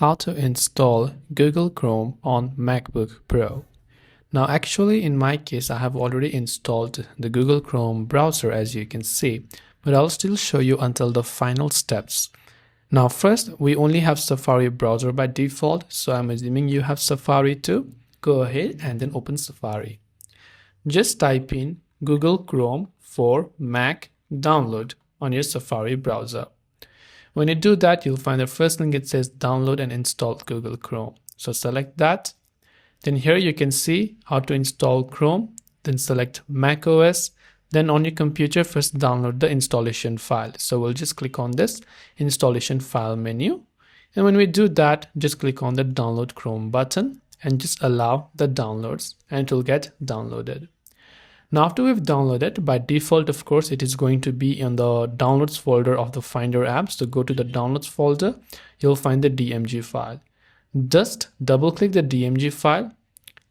How to install Google Chrome on MacBook Pro. Now actually in my case I have already installed the Google Chrome browser, as you can see, but I'll still show you until the final steps. Now first, we only have Safari browser by default, so I'm assuming you have Safari too. Go ahead and then open Safari. Just type in Google Chrome for Mac download on your Safari browser. When you do that, you'll find the first link. It says download and install Google Chrome. So select that. Then here you can see how to install Chrome. Then select macOS. Then on your computer, first download the installation file. So we'll just click on this installation file menu. And when we do that, just click on the download Chrome button and just allow the downloads and it will get downloaded. Now after we've downloaded, by default, of course, it is going to be in the downloads folder of the Finder app. So go to the downloads folder, you'll find the DMG file. Just double click the DMG file.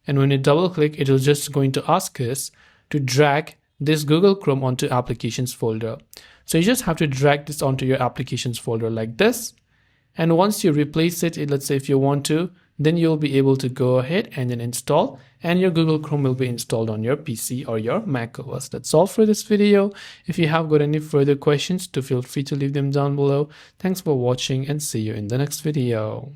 And when you double click, it is just going to ask us to drag this Google Chrome onto applications folder. So you just have to drag this onto your applications folder like this. And once you replace it, let's say if you want to, then you'll be able to go ahead and then install, and your Google Chrome will be installed on your PC or your macOS. That's all for this video. If you have got any further questions, feel free to leave them down below. Thanks for watching and see you in the next video.